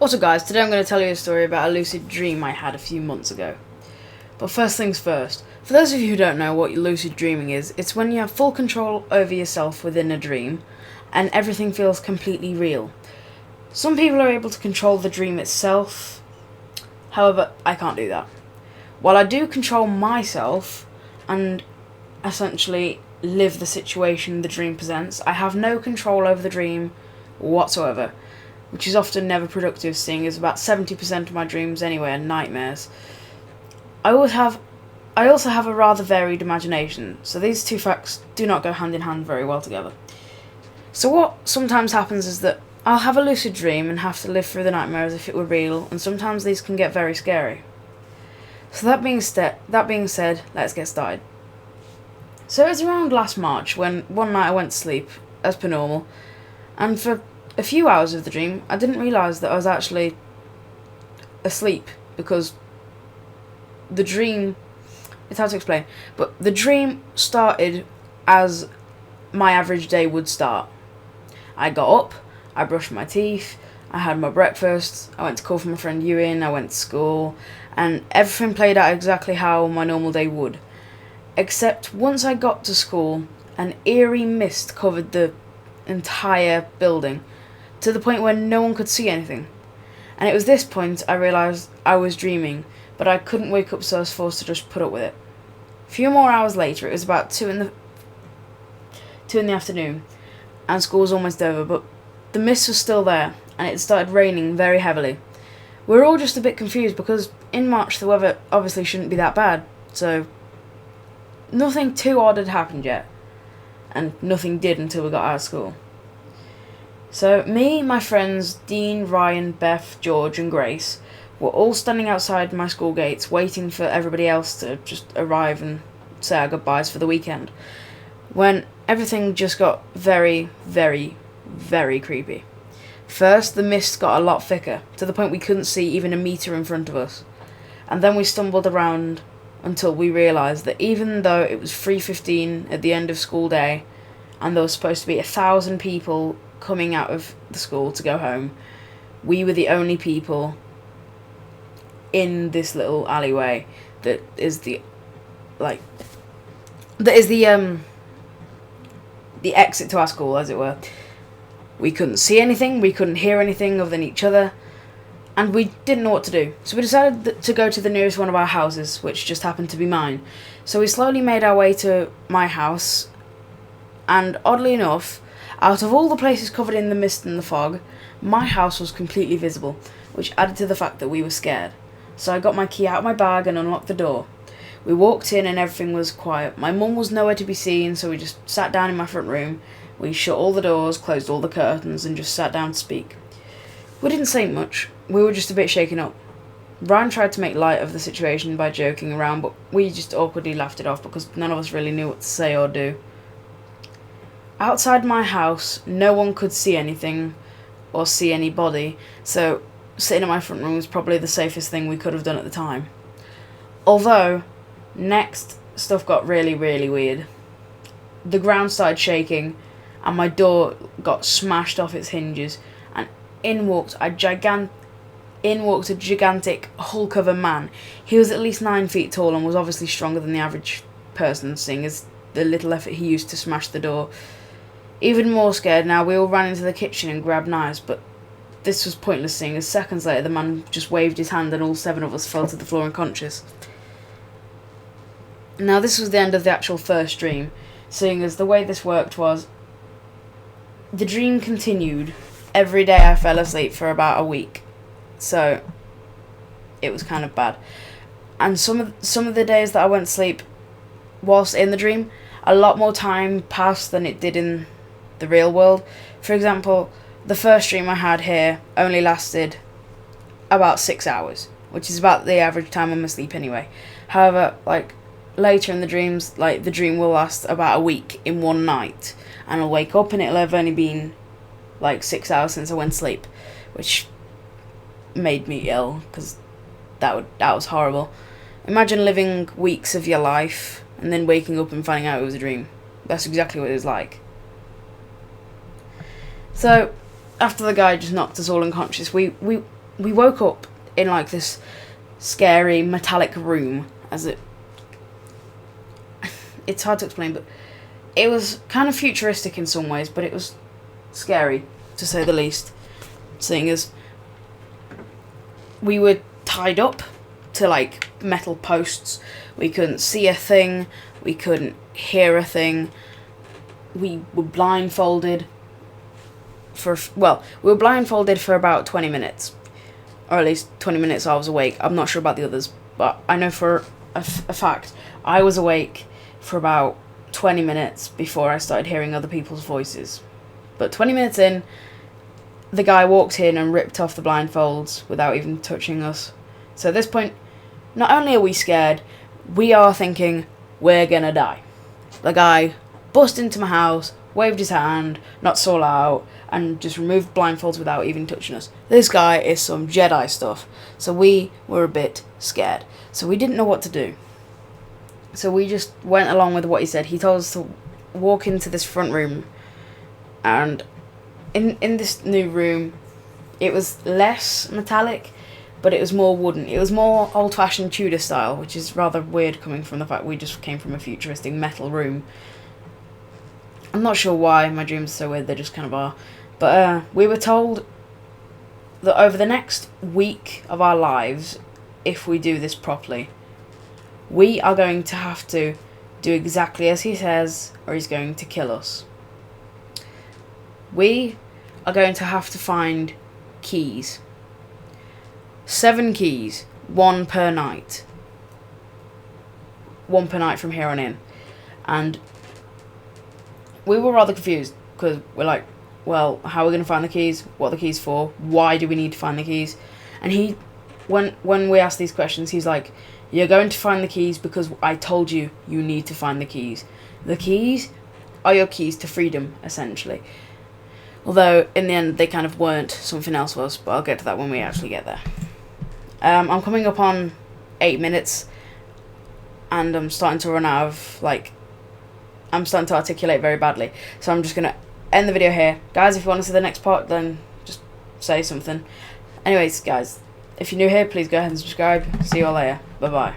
Also guys, today I'm going to tell you a story about a lucid dream I had a few months ago. But first things first, for those of you who don't know what lucid dreaming is, it's when you have full control over yourself within a dream and everything feels completely real. Some people are able to control the dream itself, however, I can't do that. While I do control myself and essentially live the situation the dream presents, I have no control over the dream whatsoever, which is often never productive, seeing as about 70% of my dreams anyway are nightmares. I also have a rather varied imagination, so these two facts do not go hand in hand very well together. So what sometimes happens is that I'll have a lucid dream and have to live through the nightmare as if it were real, and sometimes these can get very scary. So that being said, let's get started. So it was around last March when one night I went to sleep, as per normal, and for a few hours of the dream I didn't realise that I was actually asleep, because the dream, it's hard to explain, but the dream started as my average day would start. I got up, I brushed my teeth, I had my breakfast, I went to call for my friend Ewan, I went to school, and everything played out exactly how my normal day would. Except once I got to school, an eerie mist covered the entire building, to the point where no one could see anything. And it was this point I realised I was dreaming, but I couldn't wake up, so I was forced to just put up with it. A few more hours later, it was about 2 in the afternoon, and school was almost over, but the mist was still there, and it started raining very heavily. We were all just a bit confused, because in March the weather obviously shouldn't be that bad, so nothing too odd had happened yet, and nothing did until we got out of school. So me, my friends Dean, Ryan, Beth, George and Grace were all standing outside my school gates waiting for everybody else to just arrive and say our goodbyes for the weekend, when everything just got very, very, very creepy. First, the mist got a lot thicker, to the point we couldn't see even a metre in front of us, and then we stumbled around until we realised that even though it was 3:15 at the end of school day, and there was supposed to be 1,000 people coming out of the school to go home, we were the only people in this little alleyway that is the exit to our school, as it were. We couldn't see anything, we couldn't hear anything other than each other, and we didn't know what to do. So we decided to go to the nearest one of our houses, which just happened to be mine. So we slowly made our way to my house, and oddly enough, out of all the places covered in the mist and the fog, my house was completely visible, which added to the fact that we were scared. So I got my key out of my bag and unlocked the door. We walked in and everything was quiet. My mum was nowhere to be seen, so we just sat down in my front room. We shut all the doors, closed all the curtains, and just sat down to speak. We didn't say much, we were just a bit shaken up. Ryan tried to make light of the situation by joking around, but we just awkwardly laughed it off because none of us really knew what to say or do. Outside my house, no one could see anything or see anybody, so sitting in my front room was probably the safest thing we could have done at the time. Although, next, stuff got really, really weird. The ground started shaking, and my door got smashed off its hinges, and in walked a gigantic hulk of a man. He was at least 9 feet tall and was obviously stronger than the average person, seeing as the little effort he used to smash the door. Even more scared now, we all ran into the kitchen and grabbed knives, but this was pointless, seeing as seconds later the man just waved his hand and all 7 of us fell to the floor unconscious. Now this was the end of the actual first dream, seeing as the way this worked was, the dream continued every day I fell asleep for about a week, so it was kind of bad. And some of the days that I went to sleep whilst in the dream, a lot more time passed than it did in the real world. For example, the first dream I had here only lasted about 6 hours, which is about the average time I'm asleep anyway. However, later in the dreams, the dream will last about a week in one night, and I'll wake up and it'll have only been 6 hours since I went to sleep, which made me ill, because that was horrible. Imagine living weeks of your life and then waking up and finding out it was a dream. That's exactly what it was like. So, after the guy just knocked us all unconscious, we we woke up in like this scary metallic room. It's hard to explain, but it was kind of futuristic in some ways, but it was scary to say the least, seeing as we were tied up to like metal posts. We couldn't see a thing, we couldn't hear a thing. We were blindfolded for about 20 minutes, or at least 20 minutes I was awake. I'm not sure about the others, but I know for a fact I was awake for about 20 minutes before I started hearing other people's voices. But 20 minutes in, the guy walked in and ripped off the blindfolds without even touching us. So at this point, not only are we scared, we are thinking we're gonna die. The guy bust into my house, waved his hand, not so loud, and just removed blindfolds without even touching us. This guy is some Jedi stuff. So we were a bit scared. So we didn't know what to do. So we just went along with what he said. He told us to walk into this front room, and in this new room, it was less metallic, but it was more wooden. It was more old-fashioned Tudor style, which is rather weird coming from the fact we just came from a futuristic metal room. I'm not sure why my dreams are so weird, they just kind of are. But we were told that over the next week of our lives, if we do this properly, we are going to have to do exactly as he says, or he's going to kill us. We are going to have to find keys. 7 keys, 1 per night. 1 per night from here on in. And we were rather confused, because we're like, well, how are we going to find the keys? What are the keys for? Why do we need to find the keys? And he, when we asked these questions, he's like, you're going to find the keys because I told you you need to find the keys. The keys are your keys to freedom, essentially. Although, in the end, they kind of weren't. Something else was, but I'll get to that when we actually get there. I'm coming up on 8 minutes, and I'm starting to run out of, I'm starting to articulate very badly. So I'm just going to end the video here. Guys, if you want to see the next part, then just say something. Anyways, guys, if you're new here, please go ahead and subscribe. See you all later. Bye-bye.